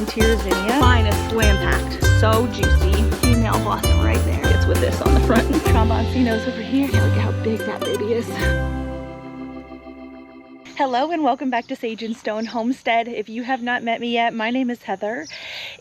volunteer zinnia. Mine is slam packed, so juicy. Female blossom right there. It's with this on the front. Tromboncinos over here. Look at how big that baby is. Hello and welcome back to Sage and Stone Homestead. If you have not met me yet, my name is Heather.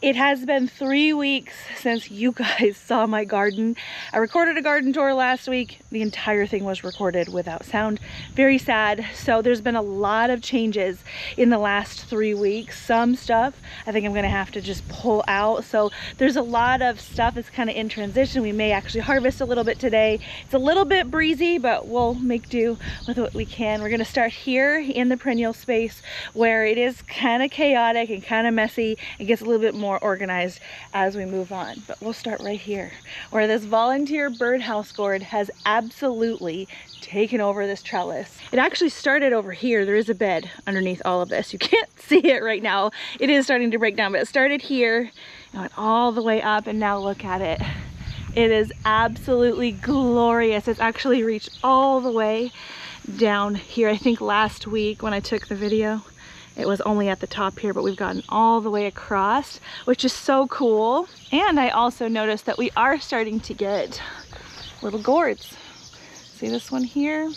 It has been 3 weeks since you guys saw my garden. I recorded a garden tour last week. The entire thing was recorded without sound. Very sad. So there's been a lot of changes in the last 3 weeks. Some stuff I think I'm gonna have to just pull out. So there's a lot of stuff that's kind of in transition. We may actually harvest a little bit today. It's a little bit breezy, but we'll make do with what we can. We're gonna start here in the perennial space where it is kind of chaotic and kind of messy. It gets a little bit more organized as we move on, but we'll start right here where this volunteer birdhouse gourd has absolutely taken over this trellis. It actually started over here. There is a bed underneath all of this. You can't see it right now. It is starting to break down, but it started here and went all the way up, and now look at it. It is absolutely glorious. It's actually reached all the way down here. I think last week when I took the video, it was only at the top here, but we've gotten all the way across, which is so cool. And I also noticed that we are starting to get little gourds. See this one here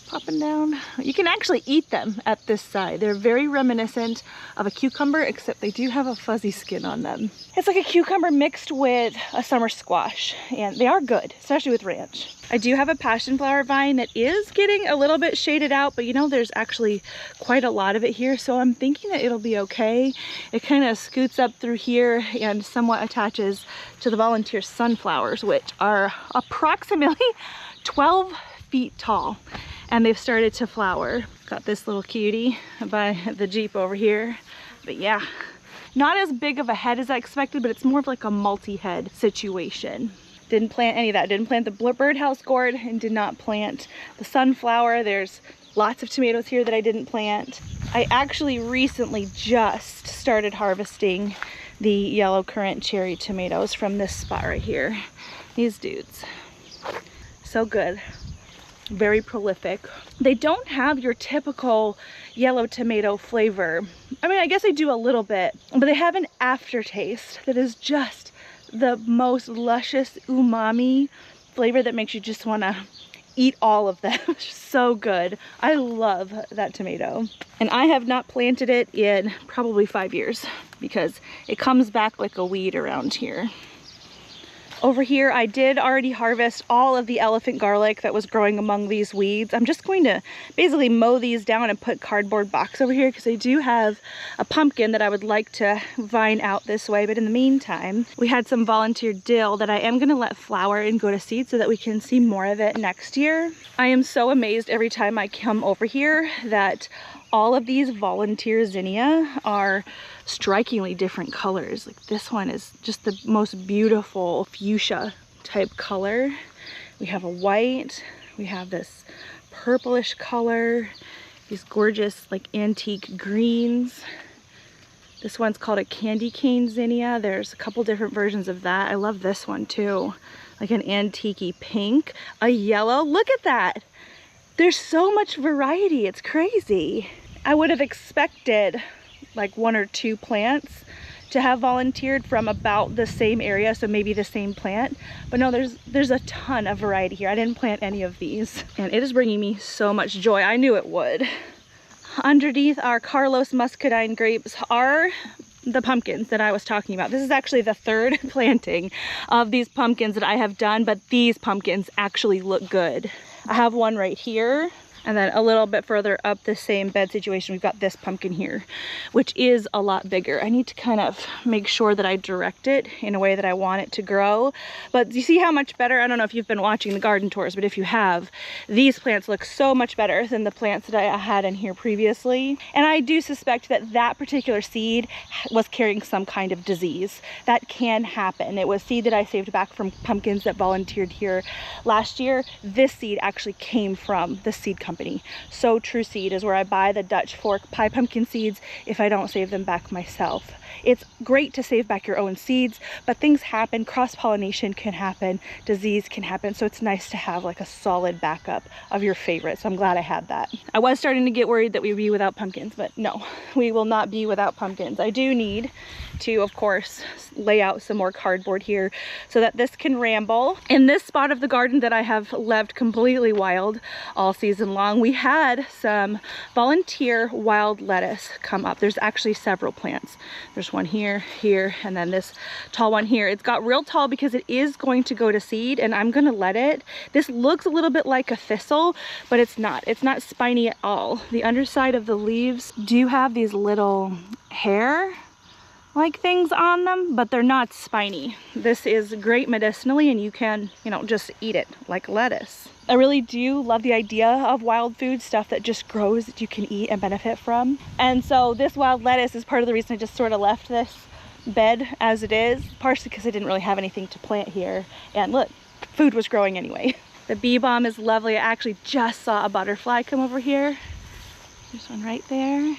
popping down? You can actually eat them at this side. They're very reminiscent of a cucumber, except they do have a fuzzy skin on them. It's like a cucumber mixed with a summer squash, and they are good, especially with ranch. I do have a passion flower vine that is getting a little bit shaded out, but you know, there's actually quite a lot of it here, so I'm thinking that it'll be okay. It kind of scoots up through here and somewhat attaches to the volunteer sunflowers, which are approximately 12 feet tall, and they've started to flower. Got this little cutie by the Jeep over here, but yeah, not as big of a head as I expected, but it's more of like a multi-head situation. Didn't plant any of that. Didn't plant the birdhouse gourd and did not plant the sunflower. There's lots of tomatoes here that I didn't plant. I actually recently just started harvesting the yellow currant cherry tomatoes from this spot right here. These dudes, so good. Very prolific. They don't have your typical yellow tomato flavor. I mean, I guess they do a little bit, but they have an aftertaste that is just the most luscious umami flavor that makes you just want to eat all of them. So good. I love that tomato. And I have not planted it in probably 5 years because it comes back like a weed around here. Over here, I did already harvest all of the elephant garlic that was growing among these weeds. I'm just going to basically mow these down and put cardboard box over here because I do have a pumpkin that I would like to vine out this way. But in the meantime, we had some volunteer dill that I am going to let flower and go to seed so that we can see more of it next year. I am so amazed every time I come over here that all of these volunteer zinnia are strikingly different colors. Like this one is just the most beautiful fuchsia type color. We have a white, we have this purplish color, these gorgeous like antique greens. This one's called a candy cane zinnia. There's a couple different versions of that. I love this one too, like an antique-y pink, a yellow. Look at that. There's so much variety, it's crazy. I would have expected like 1 or 2 plants to have volunteered from about the same area, so maybe the same plant, but no, there's a ton of variety here. I didn't plant any of these, and it is bringing me so much joy. I knew it would. Underneath our Carlos muscadine grapes are the pumpkins that I was talking about. This is actually the 3rd planting of these pumpkins that I have done, but these pumpkins actually look good. I have one right here, and then a little bit further up the same bed situation, we've got this pumpkin here, which is a lot bigger. I need to kind of make sure that I direct it in a way that I want it to grow. But you see how much better? I don't know if you've been watching the garden tours, but if you have, these plants look so much better than the plants that I had in here previously. And I do suspect that that particular seed was carrying some kind of disease. That can happen. It was seed that I saved back from pumpkins that volunteered here last year. This seed actually came from the seed company company. So True Seed is where I buy the Dutch fork pie pumpkin seeds if I don't save them back myself. It's great to save back your own seeds, but things happen, cross-pollination can happen, disease can happen, so it's nice to have like a solid backup of your favorites. So I'm glad I had that. I was starting to get worried that we would be without pumpkins, but no, we will not be without pumpkins. I do need to, of course, lay out some more cardboard here so that this can ramble. In this spot of the garden that I have left completely wild all season long, we had some volunteer wild lettuce come up. There's actually several plants. There's one here, here, and then this tall one here. It's got real tall because it is going to go to seed, and I'm gonna let it. This looks a little bit like a thistle, but it's not. It's not spiny at all. The underside of the leaves do have these little hair like things on them, but they're not spiny. This is great medicinally, and you can, you know, just eat it like lettuce. I really do love the idea of wild food, stuff that just grows that you can eat and benefit from. And so this wild lettuce is part of the reason I just sort of left this bed as it is, partially because I didn't really have anything to plant here. And look, food was growing anyway. The bee balm is lovely. I actually just saw a butterfly come over here. There's one right there.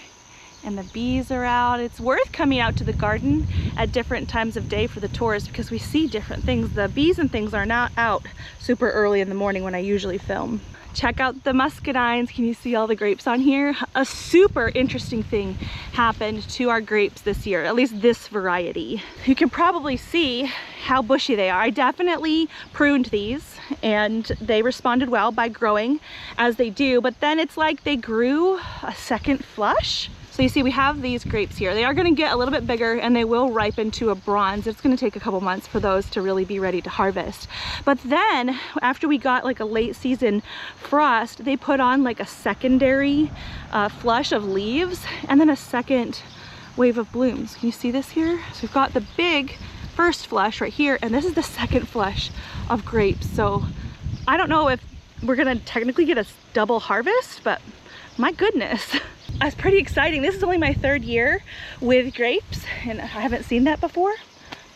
And the bees are out. It's worth coming out to the garden at different times of day for the tours because we see different things. The bees and things are not out super early in the morning when I usually film. Check out the muscadines. Can you see all the grapes on here? A super interesting thing happened to our grapes this year, at least this variety. You can probably see how bushy they are. I definitely pruned these and they responded well by growing as they do, but then it's like they grew a second flush. So you see we have these grapes here. They are gonna get a little bit bigger and they will ripen to a bronze. It's gonna take a couple months for those to really be ready to harvest. But then after we got like a late season frost, they put on like a secondary flush of leaves and then a second wave of blooms. Can you see this here? So we've got the big first flush right here, and this is the second flush of grapes. So I don't know if we're gonna technically get a double harvest, but my goodness. That's pretty exciting. This is only my third year with grapes and I haven't seen that before.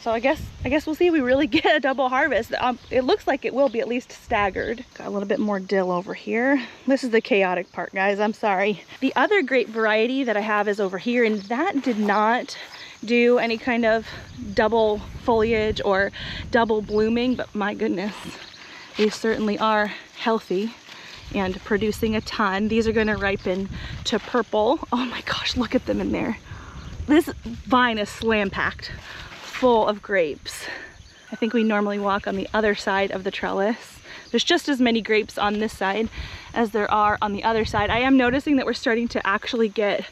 So I guess we'll see if we really get a double harvest. It looks like it will be at least staggered. Got a little bit more dill over here. This is the chaotic part, guys. I'm sorry. The other grape variety that I have is over here, and that did not do any kind of double foliage or double blooming, but my goodness, they certainly are healthy and producing a ton. These are going to ripen to purple. Oh my gosh, look at them in there. This vine is slam packed full of grapes. I think we normally walk on the other side of the trellis. There's just as many grapes on this side as there are on the other side. I am noticing that we're starting to actually get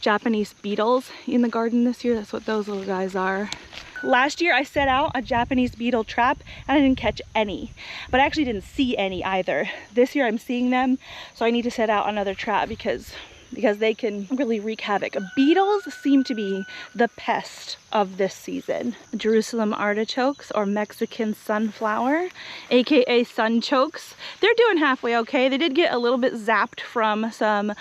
Japanese beetles in the garden this year. That's what those little guys are. Last year I set out a Japanese beetle trap and I didn't catch any, but I actually didn't see any either. This year I'm seeing them, so I need to set out another trap because they can really wreak havoc. Beetles seem to be the pest of this season. Jerusalem artichokes, or Mexican sunflower, aka sunchokes. They're doing halfway okay. They did get a little bit zapped from some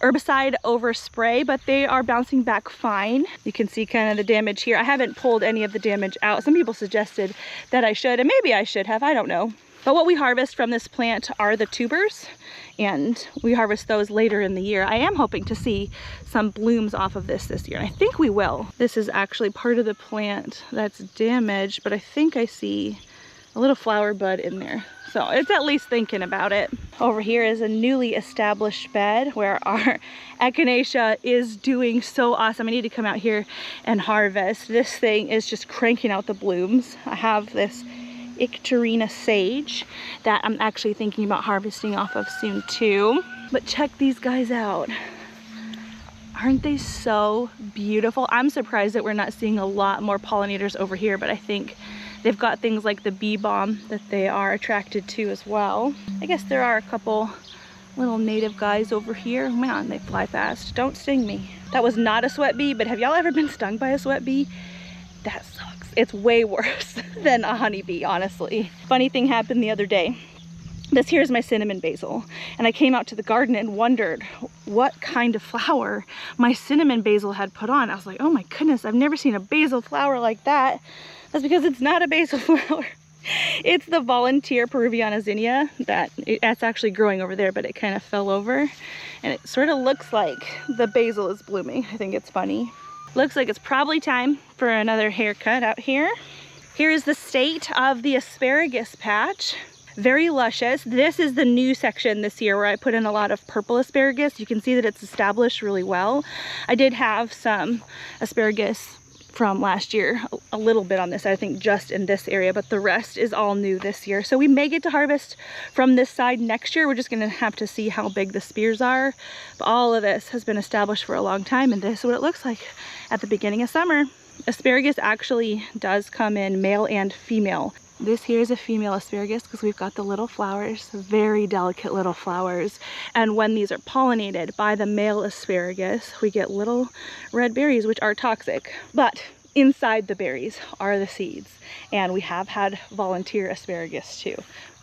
herbicide overspray, but they are bouncing back fine. You can see kind of the damage here. I haven't pulled any of the damage out. Some people suggested that I should, and maybe I should have, I don't know. But what we harvest from this plant are the tubers, and we harvest those later in the year. I am hoping to see some blooms off of this year, and I think we will. This is actually part of the plant that's damaged, but I think I see a little flower bud in there. So it's at least thinking about it. Over here is a newly established bed where our echinacea is doing so awesome. I need to come out here and harvest. This thing is just cranking out the blooms. I have this Icterina sage that I'm actually thinking about harvesting off of soon too. But check these guys out. Aren't they so beautiful? I'm surprised that we're not seeing a lot more pollinators over here, but I think they've got things like the bee balm that they are attracted to as well. I guess there are a couple little native guys over here. Man, they fly fast. Don't sting me. That was not a sweat bee, but have y'all ever been stung by a sweat bee? That sucks. It's way worse than a honeybee, honestly. Funny thing happened the other day. This here is my cinnamon basil, and I came out to the garden and wondered what kind of flower my cinnamon basil had put on. I was like, oh my goodness, I've never seen a basil flower like that. That's because it's not a basil flower. It's the volunteer Peruviana zinnia that's actually growing over there, but it kind of fell over. And it sort of looks like the basil is blooming. I think it's funny. Looks like it's probably time for another haircut out here. Here is the state of the asparagus patch. Very luscious. This is the new section this year where I put in a lot of purple asparagus. You can see that it's established really well. I did have some asparagus from last year, a little bit on this, I think just in this area, but the rest is all new this year. So we may get to harvest from this side next year. We're just gonna have to see how big the spears are. But all of this has been established for a long time, and this is what it looks like at the beginning of summer. Asparagus actually does come in male and female. This here is a female asparagus because we've got the little flowers, very delicate little flowers. And when these are pollinated by the male asparagus, we get little red berries, which are toxic. But inside the berries are the seeds. And we have had volunteer asparagus too,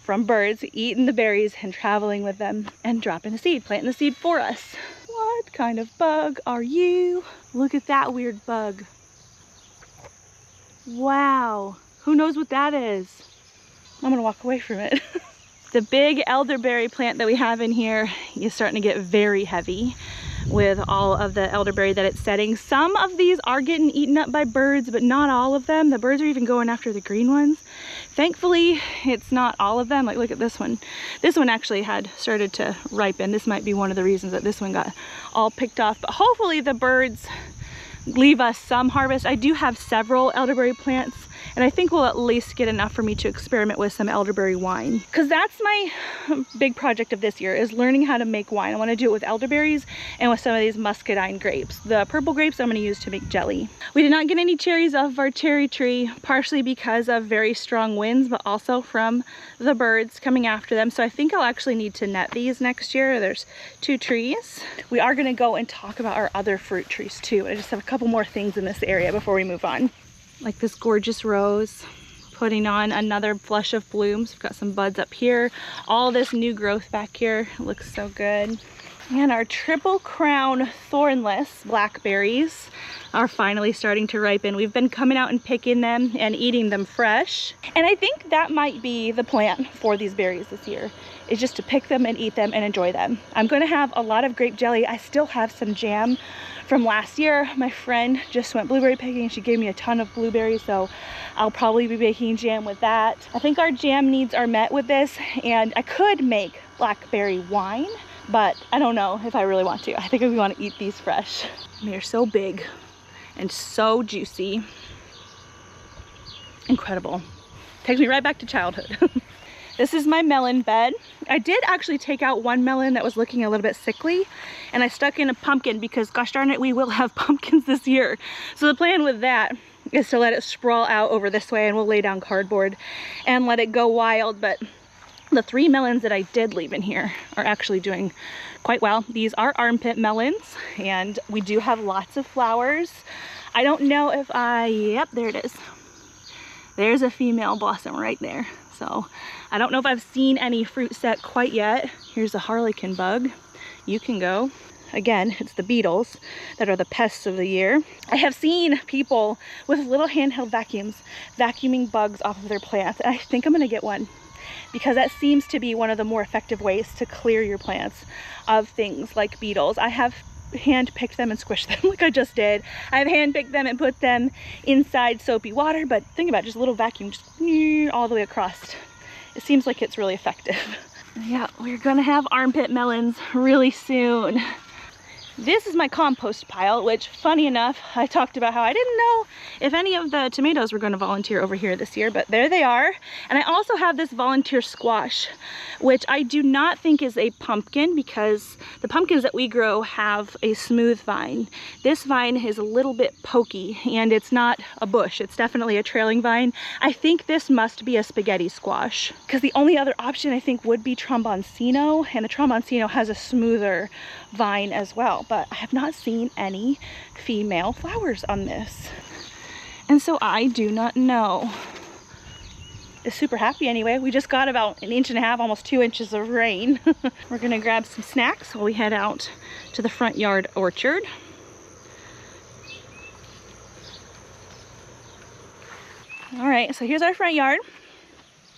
from birds eating the berries and traveling with them and dropping the seed, planting the seed for us. What kind of bug are you? Look at that weird bug. Wow. Who knows what that is? I'm gonna walk away from it. The big elderberry plant that we have in here is starting to get very heavy with all of the elderberry that it's setting. Some of these are getting eaten up by birds, but not all of them. The birds are even going after the green ones. Thankfully, it's not all of them. Like, look at this one. This one actually had started to ripen. This might be one of the reasons that this one got all picked off, but hopefully the birds leave us some harvest. I do have several elderberry plants, and I think we'll at least get enough for me to experiment with some elderberry wine, because that's my big project of this year, is learning how to make wine. I want to do it with elderberries and with some of these muscadine grapes. The purple grapes I'm going to use to make jelly. We did not get any cherries off of our cherry tree, partially because of very strong winds, but also from the birds coming after them. So I think I'll actually need to net these next year. There's 2 trees. We are going to go and talk about our other fruit trees too. I just have a couple more things in this area before we move on. Like this gorgeous rose, putting on another flush of blooms. We've got some buds up here. All this new growth back here. It looks so good. And our triple crown thornless blackberries are finally starting to ripen. We've been coming out and picking them and eating them fresh. And I think that might be the plan for these berries this year, is just to pick them and eat them and enjoy them. I'm gonna have a lot of grape jelly. I still have some jam from last year. My friend just went blueberry picking. She gave me a ton of blueberries, so I'll probably be making jam with that. I think our jam needs are met with this, and I could make blackberry wine, but I don't know if I really want to. I think we want to eat these fresh. They're so big and so juicy. Incredible. Takes me right back to childhood. This is my melon bed. I did actually take out one melon that was looking a little bit sickly, and I stuck in a pumpkin because, gosh darn it, we will have pumpkins this year. So the plan with that is to let it sprawl out over this way, and we'll lay down cardboard and let it go wild. But the 3 melons that I did leave in here are actually doing quite well. These are armpit melons, and we do have lots of flowers. I don't know if yep, there it is. There's a female blossom right there. So I don't know if I've seen any fruit set quite yet. Here's a harlequin bug. You can go. Again, it's the beetles that are the pests of the year. I have seen people with little handheld vacuums vacuuming bugs off of their plants. And I think I'm gonna get one, because that seems to be one of the more effective ways to clear your plants of things like beetles. I have hand-picked them and squished them like I just did. I've hand-picked them and put them inside soapy water, but think about it, just a little vacuum, just all the way across. It seems like it's really effective. Yeah, we're gonna have armpit melons really soon. This is my compost pile, which, funny enough, I talked about how I didn't know if any of the tomatoes were going to volunteer over here this year, but there they are. And I also have this volunteer squash, which I do not think is a pumpkin, because the pumpkins that we grow have a smooth vine. This vine is a little bit pokey, and it's not a bush. It's definitely a trailing vine. I think this must be a spaghetti squash, because the only other option I think would be tromboncino, and the tromboncino has a smoother vine as well. But I have not seen any female flowers on this, and so I do not know. It's super happy anyway. We just got about 1.5 inches, almost 2 inches of rain. We're gonna grab some snacks while we head out to the front yard orchard. All right, so here's our front yard.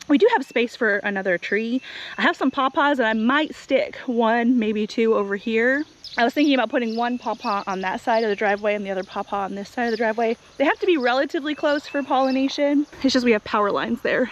We do have space for another tree. I have some pawpaws and I might stick one, maybe two over here. I was thinking about putting one pawpaw on that side of the driveway and the other pawpaw on this side of the driveway. They have to be relatively close for pollination. It's just we have power lines there.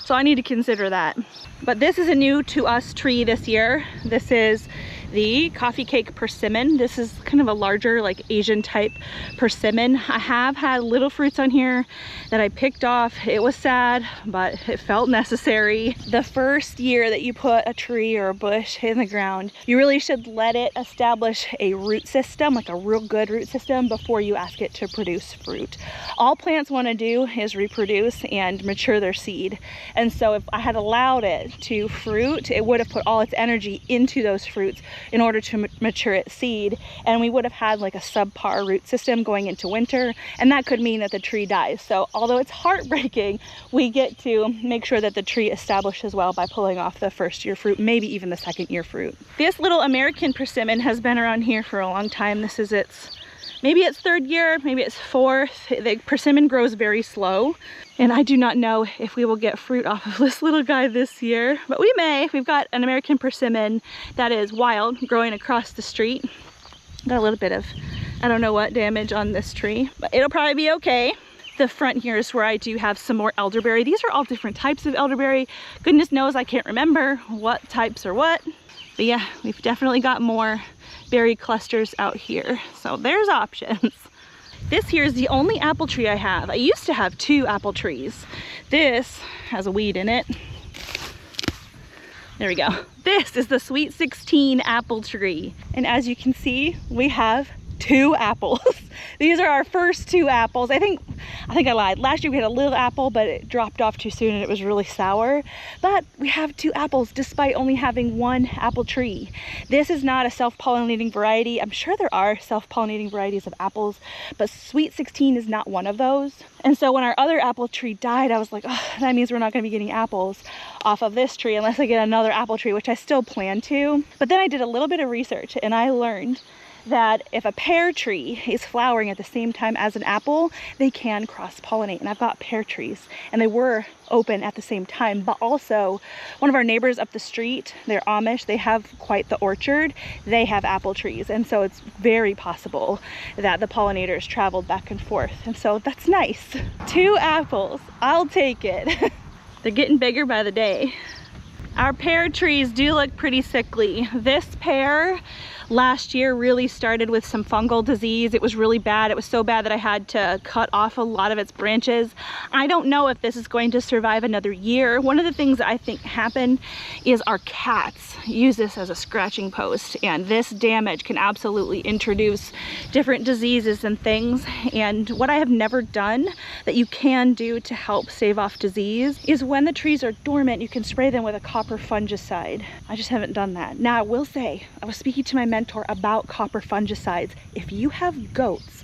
So I need to consider that. But this is a new to us tree this year. This is the coffee cake persimmon. This is kind of a larger, like Asian type persimmon. I have had little fruits on here that I picked off. It was sad, but it felt necessary. The first year that you put a tree or a bush in the ground, you really should let it establish a root system, like a real good root system, before you ask it to produce fruit. All plants want to do is reproduce and mature their seed. And so if I had allowed it to fruit, it would have put all its energy into those fruits in order to mature its seed, and we would have had like a subpar root system going into winter, and that could mean that the tree dies. So although it's heartbreaking, we get to make sure that the tree establishes well by pulling off the first year fruit, maybe even the second year fruit. This little American persimmon has been around here for a long time. This is maybe it's third year, maybe it's fourth. The persimmon grows very slow, and I do not know if we will get fruit off of this little guy this year, but we may. We've got an American persimmon that is wild growing across the street. Got a little bit of, I don't know what, damage on this tree, but it'll probably be okay. The front here is where I do have some more elderberry. These are all different types of elderberry. Goodness knows I can't remember what types are what, but yeah, we've definitely got more berry clusters out here. So there's options. This here is the only apple tree I have. I used to have 2 apple trees. This has a weed in it. There we go. This is the Sweet 16 apple tree. And as you can see, we have 2 apples. These are our first 2 apples. I think I lied. Last year we had a little apple, but it dropped off too soon and it was really sour. But we have 2 apples despite only having 1 apple tree. This is not a self-pollinating variety. I'm sure there are self-pollinating varieties of apples, but Sweet 16 is not one of those. And so when our other apple tree died, I was like, oh, that means we're not going to be getting apples off of this tree unless I get another apple tree, which I still plan to. But then I did a little bit of research and I learned that if a pear tree is flowering at the same time as an apple, they can cross-pollinate. And I've got pear trees and they were open at the same time, but also one of our neighbors up the street, they're Amish, they have quite the orchard, they have apple trees, and so it's very possible that the pollinators traveled back and forth, and so that's nice. 2 apples, I'll take it. They're getting bigger by the day. Our pear trees do look pretty sickly. This pear last year really started with some fungal disease. It was really bad. It was so bad that I had to cut off a lot of its branches. I don't know if this is going to survive another year. One of the things that I think happened is our cats use this as a scratching post, and this damage can absolutely introduce different diseases and things. And what I have never done that you can do to help stave off disease is when the trees are dormant, you can spray them with a copper fungicide. I just haven't done that. Now I will say, I was speaking to my mentor about copper fungicides. If you have goats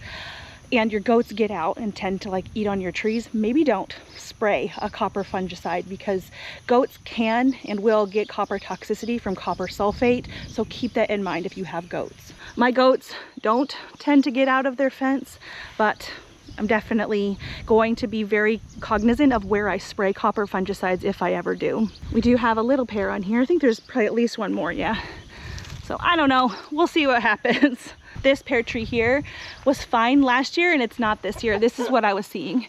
and your goats get out and tend to like eat on your trees, maybe don't spray a copper fungicide, because goats can and will get copper toxicity from copper sulfate. So keep that in mind if you have goats. My goats don't tend to get out of their fence, but I'm definitely going to be very cognizant of where I spray copper fungicides if I ever do. We do have a little pear on here. I think there's probably at least one more, yeah. So I don't know, we'll see what happens. This pear tree here was fine last year and it's not this year. This is what I was seeing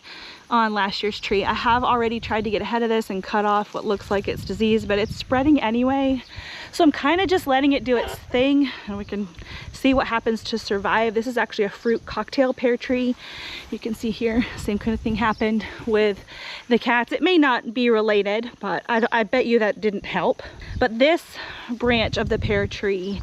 on last year's tree. I have already tried to get ahead of this and cut off what looks like it's disease, but it's spreading anyway. So I'm kind of just letting it do its thing and we can see what happens to survive. This is actually a fruit cocktail pear tree. You can see here, same kind of thing happened with the cats. It may not be related, but I bet you that didn't help. But this branch of the pear tree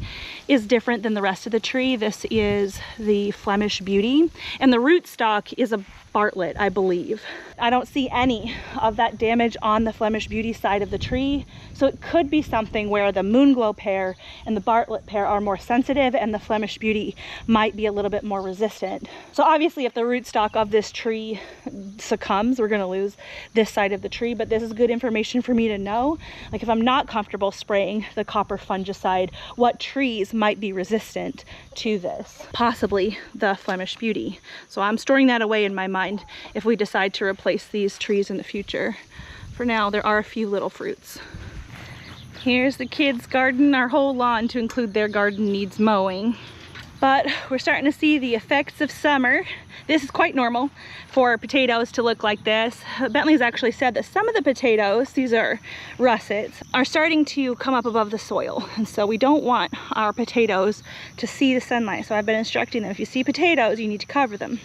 is different than the rest of the tree. This is the Flemish Beauty, and the rootstock is a Bartlett, I believe. I don't see any of that damage on the Flemish Beauty side of the tree, so it could be something where the Moonglow pear and the Bartlett pear are more sensitive and the Flemish Beauty might be a little bit more resistant. So obviously if the rootstock of this tree succumbs, we're going to lose this side of the tree, but this is good information for me to know. Like if I'm not comfortable spraying the copper fungicide, what trees might be resistant to this? Possibly the Flemish Beauty. So I'm storing that away in my mind if we decide to replace these trees in the future for now, there are a few little fruits. Here's the kids' garden. Our whole lawn, to include their garden, needs mowing. But we're starting to see the effects of summer. This is quite normal for potatoes to look like this. Bentley's actually said that some of the potatoes, these are russets, are starting to come up above the soil. And so we don't want our potatoes to see the sunlight. So I've been instructing them, if you see potatoes, you need to cover them.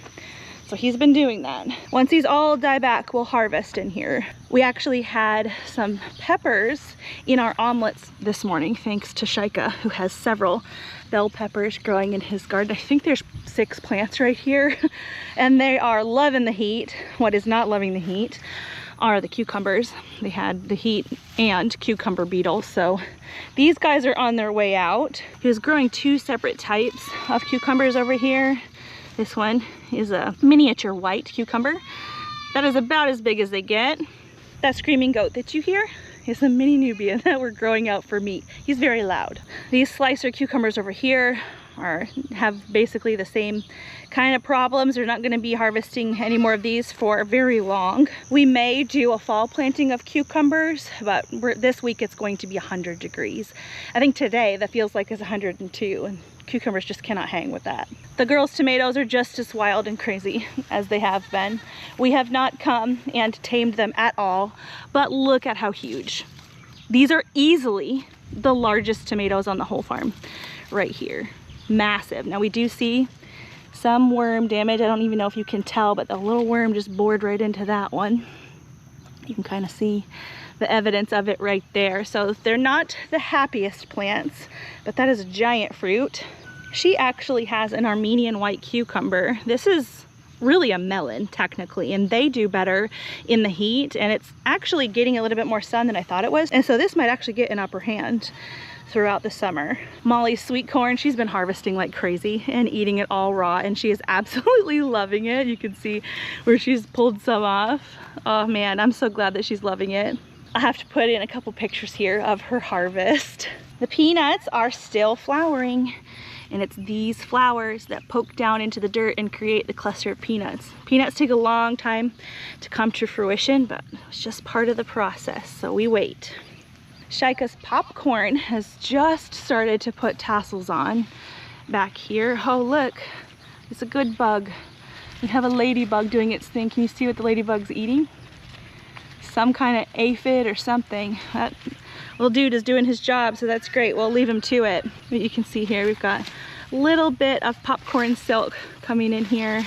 So he's been doing that. Once these all die back, we'll harvest in here. We actually had some peppers in our omelets this morning, thanks to Shika, who has several bell peppers growing in his garden. I think there's 6 plants right here, and they are loving the heat. What is not loving the heat are the cucumbers. They had the heat and cucumber beetles, so these guys are on their way out. He was growing 2 separate types of cucumbers over here. This one is a miniature white cucumber. That is about as big as they get. That screaming goat that you hear is a mini Nubian that we're growing out for meat. He's very loud. These slicer cucumbers over here have basically the same kind of problems. We're not going to be harvesting any more of these for very long. We may do a fall planting of cucumbers, but this week it's going to be 100 degrees. I think today that feels like it's 102, and cucumbers just cannot hang with that. The girls' tomatoes are just as wild and crazy as they have been. We have not come and tamed them at all, but look at how huge. These are easily the largest tomatoes on the whole farm right here. Massive. Now we do see some worm damage. I don't even know if you can tell, but the little worm just bored right into that one. You can kind of see the evidence of it right there. So they're not the happiest plants, but that is a giant fruit. She actually has an Armenian white cucumber. This is really a melon technically, and they do better in the heat, and it's actually getting a little bit more sun than I thought it was. And so this might actually get an upper hand throughout the summer. Molly's sweet corn, she's been harvesting like crazy and eating it all raw, and she is absolutely loving it. You can see where she's pulled some off. Oh man, I'm so glad that she's loving it. I have to put in a couple pictures here of her harvest. The peanuts are still flowering, and it's these flowers that poke down into the dirt and create the cluster of peanuts. Peanuts take a long time to come to fruition, but it's just part of the process, so we wait. Shika's popcorn has just started to put tassels on back here. Oh look, it's a good bug. We have a ladybug doing its thing. Can you see what the ladybug's eating? Some kind of aphid or something. That little dude is doing his job, so that's great. We'll leave him to it. But you can see here we've got a little bit of popcorn silk coming in here.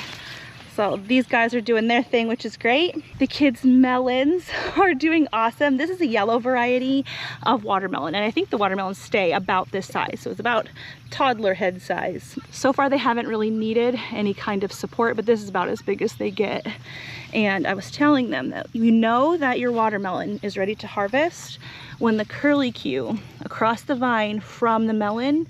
So these guys are doing their thing, which is great. The kids' melons are doing awesome. This is a yellow variety of watermelon, and I think the watermelons stay about this size. So it's about toddler head size. So far they haven't really needed any kind of support, but this is about as big as they get. And I was telling them that you know that your watermelon is ready to harvest when the curlicue across the vine from the melon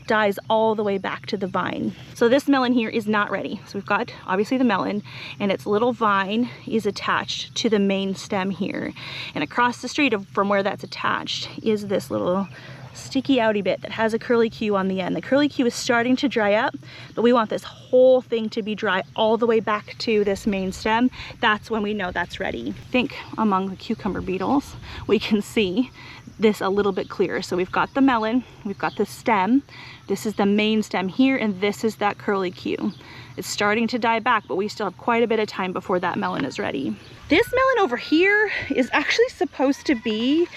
dies all the way back to the vine. So this melon here is not ready. So we've got obviously the melon, and its little vine is attached to the main stem here. And across the street from where that's attached is this little sticky outy bit that has a curlicue on the end. The curlicue is starting to dry up, but we want this whole thing to be dry all the way back to this main stem. That's when we know that's ready. I think among the cucumber beetles, we can see this a little bit clearer. So we've got the melon, we've got the stem, this is the main stem here, and this is that curlicue. It's starting to die back, but we still have quite a bit of time before that melon is ready. This melon over here is actually supposed to be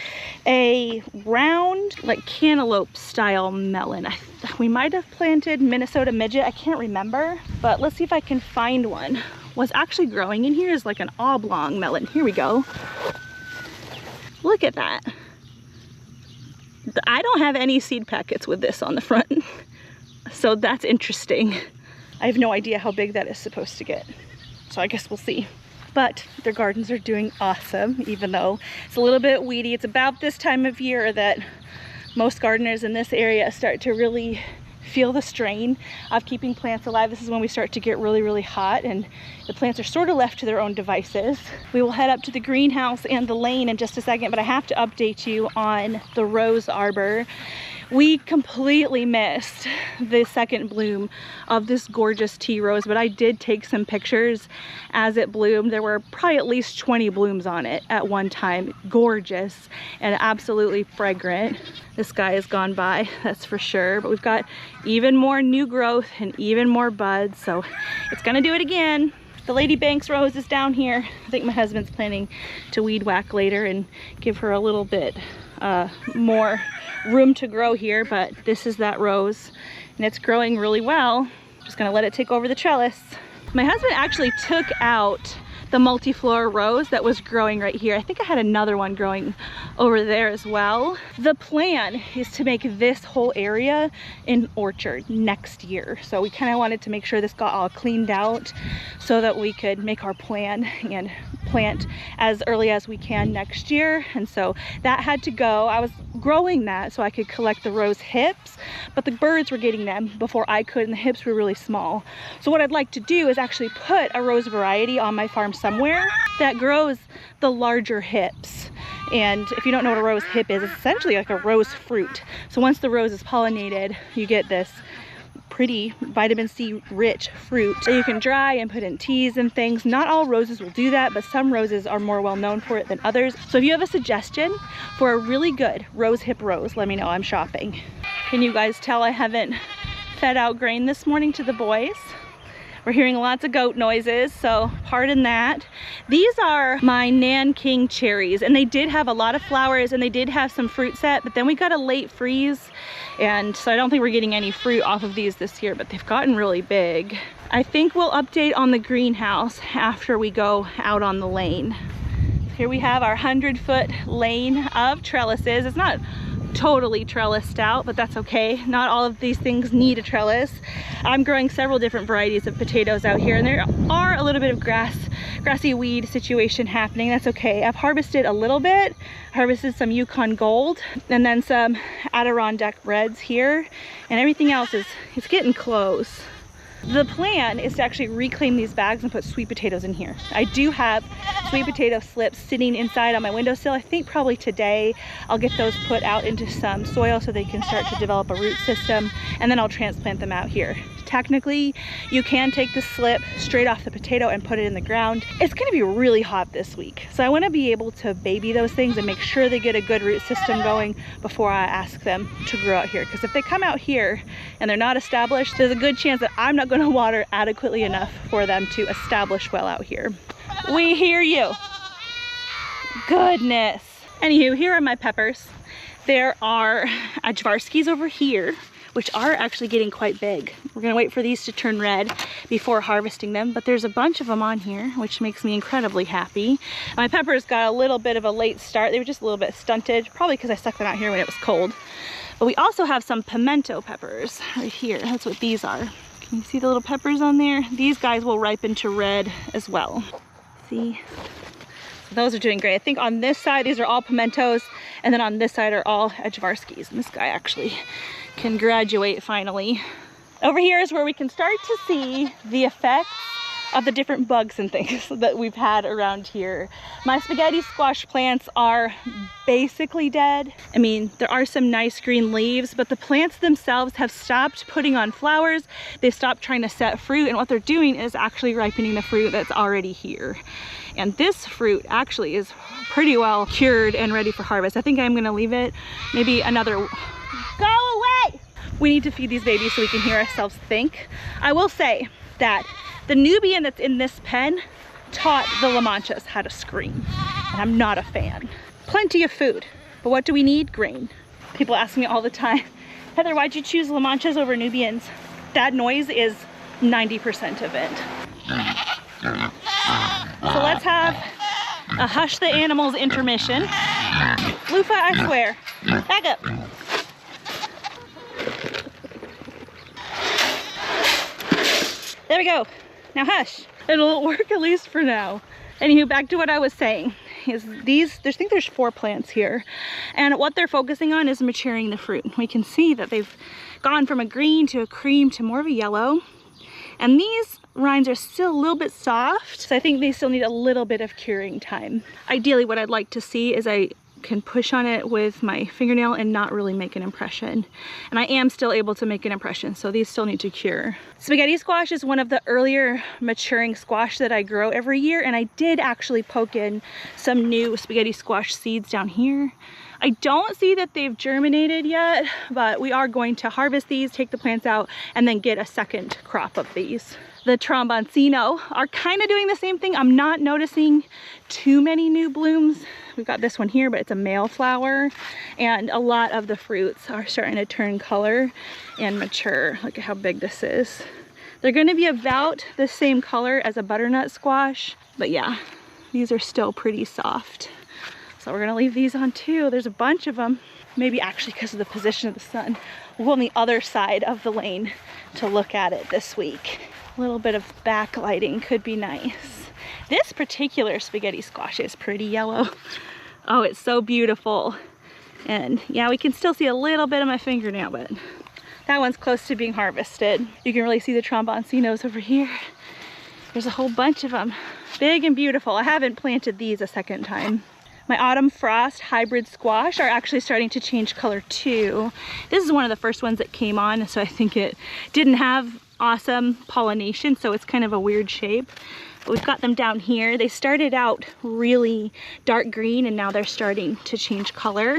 a round, like cantaloupe style melon. We might have planted Minnesota midget, I can't remember, but let's see if I can find one. What's actually growing in here is like an oblong melon. Here we go. Look at that. I don't have any seed packets with this on the front, so that's interesting. I have no idea how big that is supposed to get, so I guess we'll see. But their gardens are doing awesome, even though it's a little bit weedy. It's about this time of year that most gardeners in this area start to really feel the strain of keeping plants alive. This is when we start to get really, really hot, and The plants are sort of left to their own devices. We will head up to the greenhouse and the lane in just a second, but I have to update you on the rose arbor. We completely missed the second bloom of this gorgeous tea rose, but I did take some pictures as it bloomed. There were probably at least 20 blooms on it at one time. Gorgeous and absolutely fragrant. This guy has gone by, that's for sure, but we've got even more new growth and even more buds, so it's gonna do it again. The Lady Banks rose is down here. I think my husband's planning to weed whack later and give her a little bit more room to grow here, but this is that rose and it's growing really well. Just gonna let it take over the trellis. My husband actually took out the multiflora rose that was growing right here. I think I had another one growing over there as well. The plan is to make this whole area an orchard next year. So we kind of wanted to make sure this got all cleaned out so that we could make our plan and plant as early as we can next year. And so that had to go. I was growing that so I could collect the rose hips, but the birds were getting them before I could and the hips were really small. So what I'd like to do is actually put a rose variety on my farm somewhere that grows the larger hips. And if you don't know what a rose hip is, it's essentially like a rose fruit. So once the rose is pollinated, you get this pretty vitamin C rich fruit that you can dry and put in teas and things. Not all roses will do that, but some roses are more well known for it than others. So if you have a suggestion for a really good rose hip rose, let me know. I'm shopping. Can you guys tell I haven't fed out grain this morning to the boys? We're hearing lots of goat noises, so pardon that. These are my Nanking cherries, and they did have a lot of flowers and they did have some fruit set, but then we got a late freeze, and so I don't think we're getting any fruit off of these this year, but they've gotten really big. I think we'll update on the greenhouse after we go out on the lane. Here we have our 100-foot lane of trellises. It's not totally trellised out, but that's okay. Not all of these things need a trellis. I'm growing several different varieties of potatoes out here, and there are a little bit of grassy weed situation happening. That's okay. I've harvested a little bit. Harvested some Yukon Gold and then some Adirondack Reds here, and everything else it's getting close. The plan is to actually reclaim these bags and put sweet potatoes in here. I do have sweet potato slips sitting inside on my windowsill. I think probably today I'll get those put out into some soil so they can start to develop a root system, and then I'll transplant them out here. Technically, you can take the slip straight off the potato and put it in the ground. It's gonna be really hot this week, so I wanna be able to baby those things and make sure they get a good root system going before I ask them to grow out here. Because if they come out here and they're not established, there's a good chance that I'm not gonna water adequately enough for them to establish well out here. We hear you. Goodness. Anywho, here are my peppers. There are Ajvarskis over here, which are actually getting quite big. We're gonna wait for these to turn red before harvesting them, but there's a bunch of them on here, which makes me incredibly happy. My peppers got a little bit of a late start. They were just a little bit stunted, probably because I stuck them out here when it was cold. But we also have some pimento peppers right here. That's what these are. Can you see the little peppers on there? These guys will ripen to red as well. See? So those are doing great. I think on this side, these are all pimentos, and then on this side are all Ajvarskis. And this guy actually can graduate finally. Over here is where we can start to see the effects of the different bugs and things that we've had around here. My spaghetti squash plants are basically dead. I mean, there are some nice green leaves, but the plants themselves have stopped putting on flowers. They've stopped trying to set fruit, and what they're doing is actually ripening the fruit that's already here. And this fruit actually is pretty well cured and ready for harvest. I think I'm gonna leave it maybe another... Go away! We need to feed these babies so we can hear ourselves think. I will say that the Nubian that's in this pen taught the La Manchas how to scream, and I'm not a fan. Plenty of food, but what do we need? Grain. People ask me all the time, Heather, why'd you choose La Manchas over Nubians? That noise is 90% of it. So let's have a hush the animals intermission. Lufa, I swear. Back up. There we go. Now hush. It'll work at least for now. Anywho, back to what I was saying. Is I think there's 4 plants here. And what they're focusing on is maturing the fruit. We can see that they've gone from a green to a cream to more of a yellow. And these rinds are still a little bit soft, so I think they still need a little bit of curing time. Ideally, what I'd like to see is I can push on it with my fingernail and not really make an impression. And I am still able to make an impression, so these still need to cure. Spaghetti squash is one of the earlier maturing squash that I grow every year, and I did actually poke in some new spaghetti squash seeds down here. I don't see that they've germinated yet, but we are going to harvest these, take the plants out, and then get a second crop of these. The tromboncino are kind of doing the same thing. I'm not noticing too many new blooms. We've got this one here, but it's a male flower, and a lot of the fruits are starting to turn color and mature. Look at how big this is. They're going to be about the same color as a butternut squash, but yeah, these are still pretty soft. So we're gonna leave these on too. There's a bunch of them. Maybe actually because of the position of the sun. We'll go on the other side of the lane to look at it this week. A little bit of backlighting could be nice. This particular spaghetti squash is pretty yellow. Oh, it's so beautiful. And yeah, we can still see a little bit of my fingernail, but that one's close to being harvested. You can really see the tromboncinos over here. There's a whole bunch of them. Big and beautiful. I haven't planted these a second time. My autumn frost hybrid squash are actually starting to change color too. This is one of the first ones that came on, so I think it didn't have awesome pollination, so it's kind of a weird shape. But we've got them down here. They started out really dark green, and now they're starting to change color.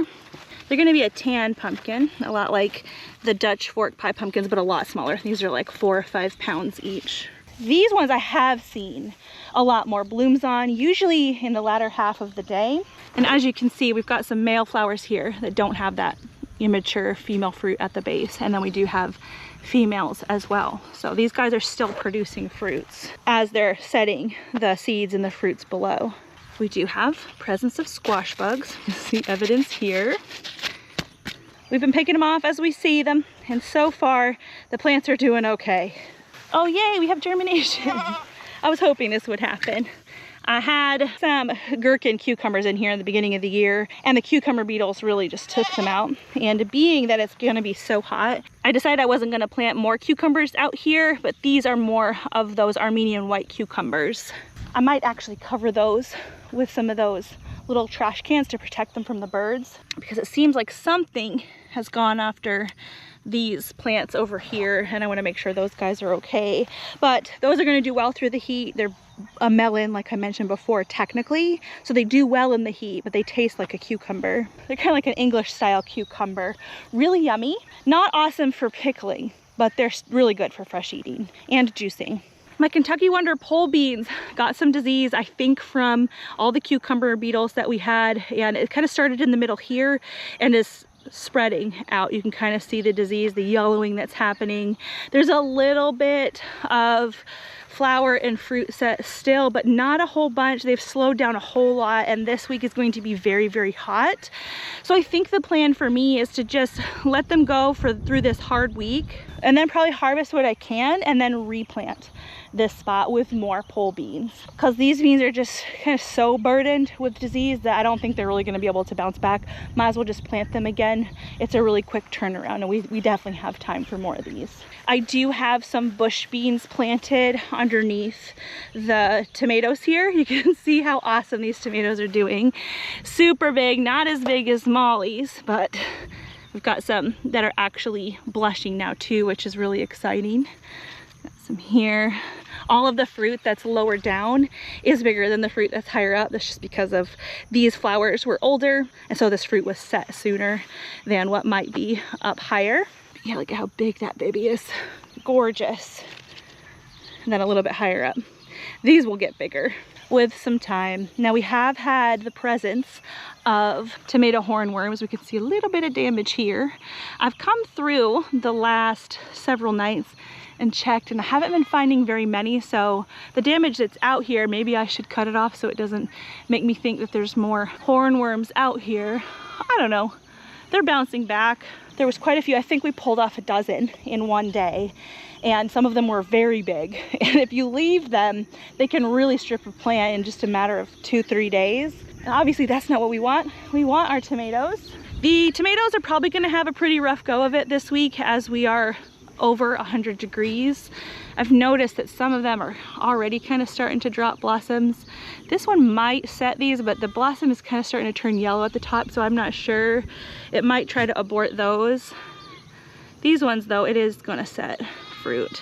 They're gonna be a tan pumpkin, a lot like the Dutch fork pie pumpkins, but a lot smaller. These are like 4 or 5 pounds each. These ones I have seen a lot more blooms on, usually in the latter half of the day. And as you can see, we've got some male flowers here that don't have that immature female fruit at the base. And then we do have females as well. So these guys are still producing fruits as they're setting the seeds in the fruits below. We do have presence of squash bugs. You see evidence here. We've been picking them off as we see them, and so far the plants are doing okay. Oh yay, we have germination. I was hoping this would happen. I had some gherkin cucumbers in here in the beginning of the year, and the cucumber beetles really just took them out. And being that it's gonna be so hot, I decided I wasn't gonna plant more cucumbers out here, but these are more of those Armenian white cucumbers. I might actually cover those with some of those little trash cans to protect them from the birds, because it seems like something has gone after these plants over here, and I want to make sure those guys are okay. But those are going to do well through the heat. They're a melon, like I mentioned before, technically, so they do well in the heat, but they taste like a cucumber. They're kind of like an English style cucumber. Really yummy. Not awesome for pickling, but they're really good for fresh eating and juicing. My Kentucky Wonder pole beans got some disease, I think, from all the cucumber beetles that we had, and it kind of started in the middle here and is spreading out. You can kind of see the disease, the yellowing that's happening. There's a little bit of flower and fruit set still, but not a whole bunch. They've slowed down a whole lot, and this week is going to be very, very hot. So I think the plan for me is to just let them go through this hard week, and then probably harvest what I can and then replant this spot with more pole beans, because these beans are just kind of so burdened with disease that I don't think they're really going to be able to bounce back. Might as well just plant them again. It's a really quick turnaround, and we definitely have time for more of these. I do have some bush beans planted underneath the tomatoes here. You can see how awesome these tomatoes are doing. Super big, not as big as Molly's, but we've got some that are actually blushing now too, which is really exciting. Got some here. All of the fruit that's lower down is bigger than the fruit that's higher up. That's just because of these flowers were older, and so this fruit was set sooner than what might be up higher. Yeah, look at how big that baby is. Gorgeous. And then a little bit higher up. These will get bigger with some time. Now we have had the presence of tomato hornworms. We can see a little bit of damage here. I've come through the last several nights and checked, and I haven't been finding very many, so the damage that's out here, maybe I should cut it off so it doesn't make me think that there's more hornworms out here. I don't know. They're bouncing back. There was quite a few. I think we pulled off a dozen in one day, and some of them were very big. And if you leave them, they can really strip a plant in just a matter of 2-3 days. And obviously that's not what we want. We want our tomatoes. The tomatoes are probably gonna have a pretty rough go of it this week, as we are over 100 degrees. I've noticed that some of them are already kind of starting to drop blossoms. This one might set these, but the blossom is kind of starting to turn yellow at the top, so I'm not sure. It might try to abort those. These ones though, it is gonna set fruit.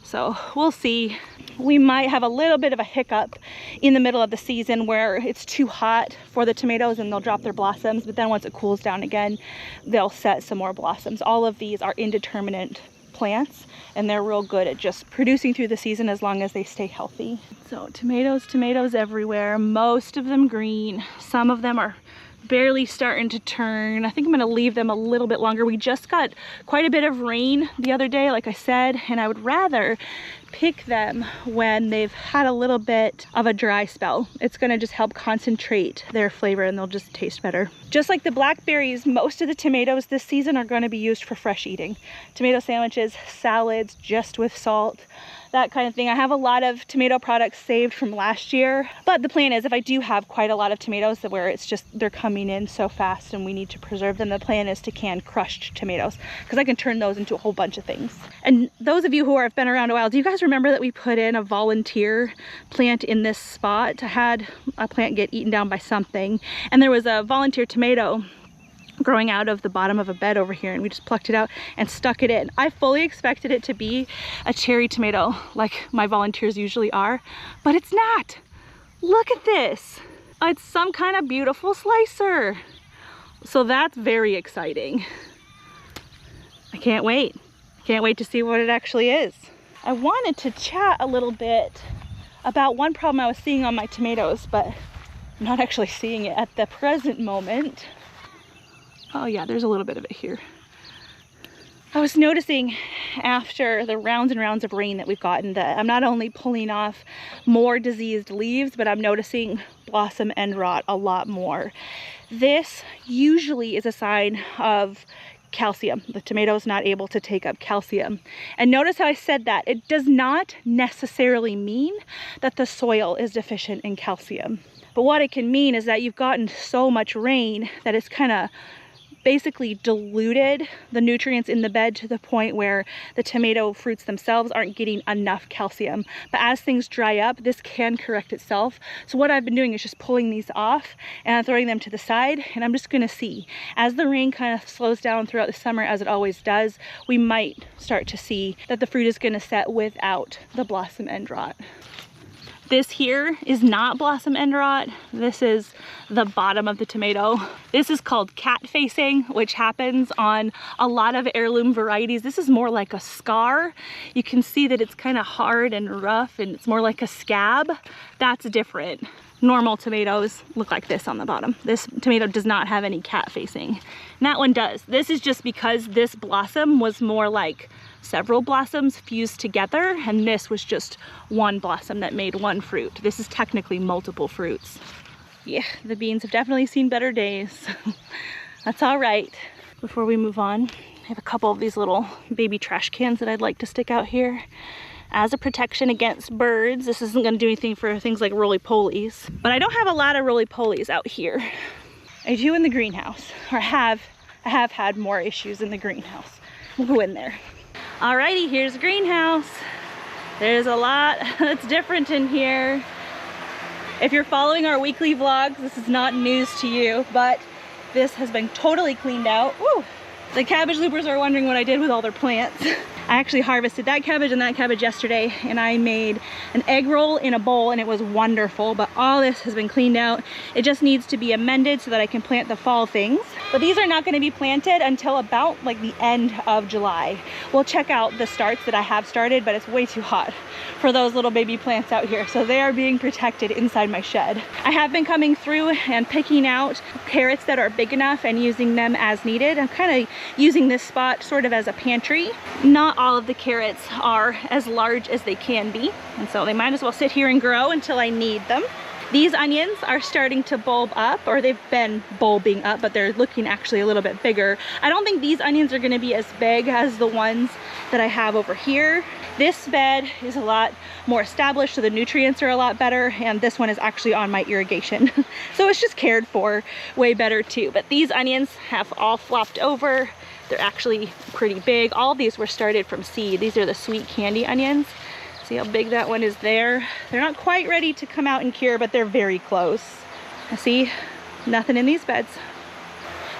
So we'll see. We might have a little bit of a hiccup in the middle of the season where it's too hot for the tomatoes and they'll drop their blossoms, but then once it cools down again, they'll set some more blossoms. All of these are indeterminate plants and they're real good at just producing through the season as long as they stay healthy. So tomatoes everywhere, most of them green. Some of them are barely starting to turn. I think I'm gonna leave them a little bit longer. We just got quite a bit of rain the other day, like I said, and I would rather pick them when they've had a little bit of a dry spell. It's gonna just help concentrate their flavor and they'll just taste better. Just like the blackberries, most of the tomatoes this season are gonna be used for fresh eating. Tomato sandwiches, salads, just with salt, that kind of thing. I have a lot of tomato products saved from last year, but the plan is if I do have quite a lot of tomatoes where it's just they're coming in so fast and we need to preserve them, the plan is to can crushed tomatoes because I can turn those into a whole bunch of things. And those of you who have been around a while, do you guys remember that we put in a volunteer plant in this spot? I had a plant get eaten down by something and there was a volunteer tomato growing out of the bottom of a bed over here, and we just plucked it out and stuck it in. I fully expected it to be a cherry tomato like my volunteers usually are, but it's not. Look at this. It's some kind of beautiful slicer. So that's very exciting. I can't wait. Can't wait to see what it actually is. I wanted to chat a little bit about one problem I was seeing on my tomatoes, but I'm not actually seeing it at the present moment. Oh yeah, there's a little bit of it here. I was noticing after the rounds and rounds of rain that we've gotten that I'm not only pulling off more diseased leaves, but I'm noticing blossom end rot a lot more. This usually is a sign of calcium. The tomato is not able to take up calcium. And notice how I said that. It does not necessarily mean that the soil is deficient in calcium. But what it can mean is that you've gotten so much rain that it's kind of basically diluted the nutrients in the bed to the point where the tomato fruits themselves aren't getting enough calcium. But as things dry up, this can correct itself. So what I've been doing is just pulling these off and throwing them to the side, and I'm just gonna see. As the rain kind of slows down throughout the summer, as it always does, we might start to see that the fruit is gonna set without the blossom end rot. This here is not blossom end rot. This is the bottom of the tomato. This is called cat facing, which happens on a lot of heirloom varieties. This is more like a scar. You can see that it's kind of hard and rough and it's more like a scab. That's different. Normal tomatoes look like this on the bottom. This tomato does not have any cat facing. And that one does. This is just because this blossom was more like several blossoms fused together, and this was just one blossom that made one fruit. This is technically multiple fruits. Yeah, the beans have definitely seen better days. That's all right. Before we move on, I have a couple of these little baby trash cans that I'd like to stick out here as a protection against birds. This isn't gonna do anything for things like roly-polies, but I don't have a lot of roly-polies out here. I do in the greenhouse, or I have had more issues in the greenhouse. We'll go in there. Alrighty, here's the greenhouse. There's a lot that's different in here. If you're following our weekly vlogs, this is not news to you, but this has been totally cleaned out. Woo! The cabbage loopers are wondering what I did with all their plants. I actually harvested that cabbage and that cabbage yesterday, and I made an egg roll in a bowl, and it was wonderful, but all this has been cleaned out. It just needs to be amended so that I can plant the fall things. But these are not going to be planted until about like the end of July. We'll check out the starts that I have started, but it's way too hot for those little baby plants out here, so they are being protected inside my shed. I have been coming through and picking out carrots that are big enough and using them as needed. I'm kind of using this spot sort of as a pantry. Not all of the carrots are as large as they can be, and so they might as well sit here and grow until I need them. These onions are starting to bulb up, or they've been bulbing up, but they're looking actually a little bit bigger. I don't think these onions are going to be as big as the ones that I have over here. This bed is a lot more established, so the nutrients are a lot better, and this one is actually on my irrigation. So it's just cared for way better too. But these onions have all flopped over. They're actually pretty big. All of these were started from seed. These are the sweet candy onions. See how big that one is there? They're not quite ready to come out and cure, but they're very close. See, nothing in these beds.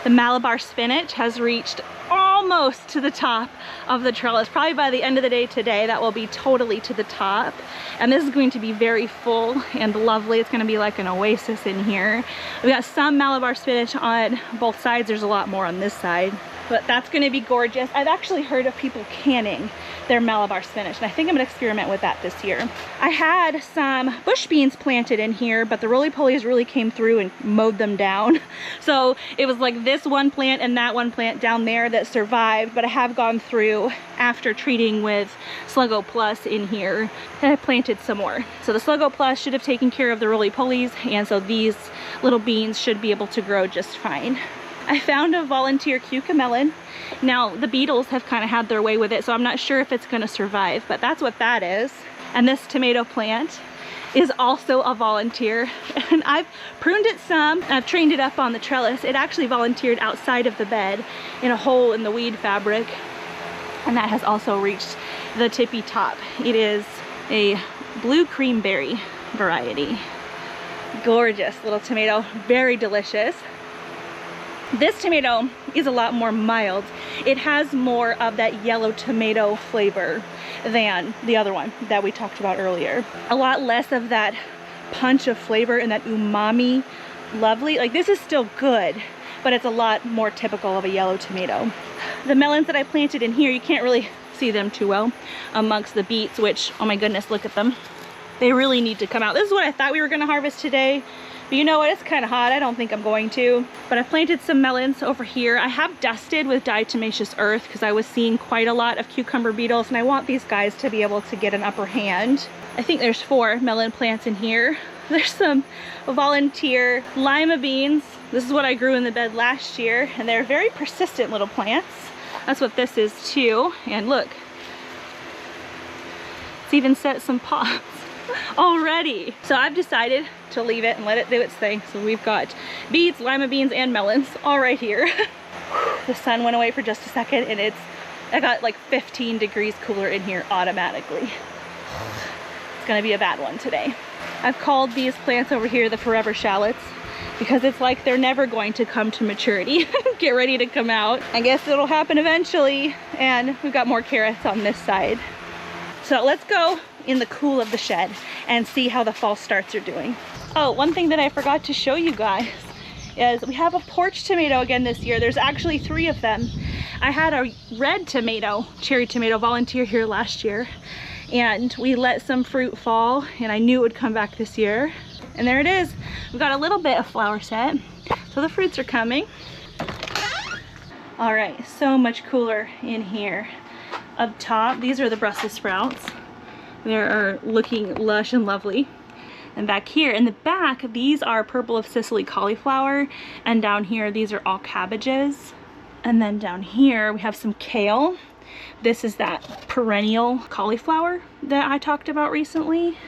The Malabar spinach has reached almost to the top of the trellis. Probably by the end of the day today, that will be totally to the top. And this is going to be very full and lovely. It's gonna be like an oasis in here. We got some Malabar spinach on both sides. There's a lot more on this side, but that's gonna be gorgeous. I've actually heard of people canning their Malabar spinach, and I think I'm gonna experiment with that this year. I had some bush beans planted in here, but the roly-polies really came through and mowed them down. So it was like this one plant and that one plant down there that survived, but I have gone through after treating with Sluggo Plus in here, and I planted some more. So the Sluggo Plus should have taken care of the roly-polies, and so these little beans should be able to grow just fine. I found a volunteer cucamelon. Now the beetles have kind of had their way with it, so I'm not sure if it's going to survive, but that's what that is. And this tomato plant is also a volunteer, and I've pruned it some. I've trained it up on the trellis. It actually volunteered outside of the bed in a hole in the weed fabric, and that has also reached the tippy top. It is a blue creamberry variety. Gorgeous little tomato, very delicious. This tomato is a lot more mild. It has more of that yellow tomato flavor than the other one that we talked about earlier. A lot less of that punch of flavor and that umami lovely. Like, this is still good, but it's a lot more typical of a yellow tomato. The melons that I planted in here, you can't really see them too well amongst the beets, which, oh my goodness, look at them. They really need to come out. This is what I thought we were gonna harvest today. But you know what, it's kind of hot. I don't think I'm going to. But I planted some melons over here. I have dusted with diatomaceous earth because I was seeing quite a lot of cucumber beetles, and I want these guys to be able to get an upper hand. I think there's 4 melon plants in here. There's some volunteer lima beans. This is what I grew in the bed last year, and they're very persistent little plants. That's what this is too. And look, it's even set some pops already. So I've decided to leave it and let it do its thing. So we've got beets, lima beans, and melons all right here. The sun went away for just a second, and I got like 15 degrees cooler in here automatically. It's gonna be a bad one today. I've called these plants over here the forever shallots because it's like they're never going to come to maturity. Get ready to come out. I guess it'll happen eventually. And we've got more carrots on this side. So let's go in the cool of the shed and see how the false starts are doing. Oh, one thing that I forgot to show you guys is we have a porch tomato again this year. There's actually 3 of them. I had a red tomato, cherry tomato, volunteer here last year, and we let some fruit fall, and I knew it would come back this year. And there it is. We've got a little bit of flower set, so the fruits are coming. All right, so much cooler in here. Up top, these are the Brussels sprouts. They are looking lush and lovely. And back here in the back, these are purple of Sicily cauliflower. And down here, these are all cabbages. And then down here, we have some kale. This is that perennial cauliflower that I talked about recently.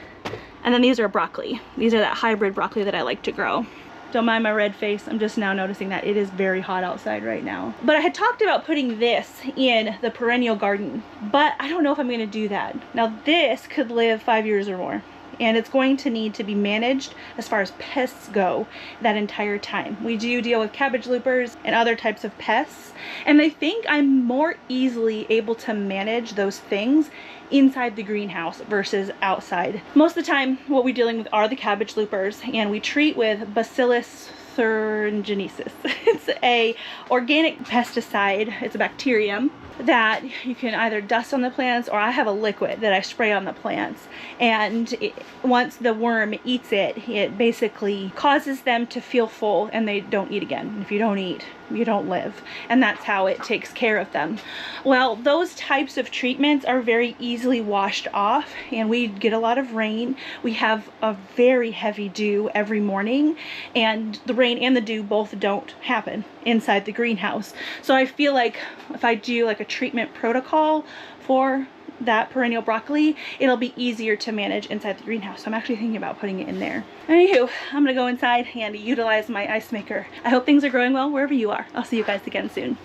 And then these are broccoli. These are that hybrid broccoli that I like to grow. Don't mind my red face. I'm just now noticing that it is very hot outside right now. But I had talked about putting this in the perennial garden, but I don't know if I'm going to do that. Now this could live 5 years or more, and it's going to need to be managed as far as pests go that entire time. We do deal with cabbage loopers and other types of pests, and I think I'm more easily able to manage those things inside the greenhouse versus outside. Most of the time what we're dealing with are the cabbage loopers, and we treat with Bacillus thuringiensis. It's a organic pesticide. It's a bacterium that you can either dust on the plants, or I have a liquid that I spray on the plants, and once the worm eats it, it basically causes them to feel full and they don't eat again. And if you don't eat, you don't live, and that's how it takes care of them. Well, those types of treatments are very easily washed off, and we get a lot of rain. We have a very heavy dew every morning, and the rain and the dew both don't happen inside the greenhouse. So I feel like if I do like a treatment protocol for that perennial broccoli, it'll be easier to manage inside the greenhouse. So I'm actually thinking about putting it in there. Anywho, I'm gonna go inside and utilize my ice maker. I hope things are growing well wherever you are. I'll see you guys again soon.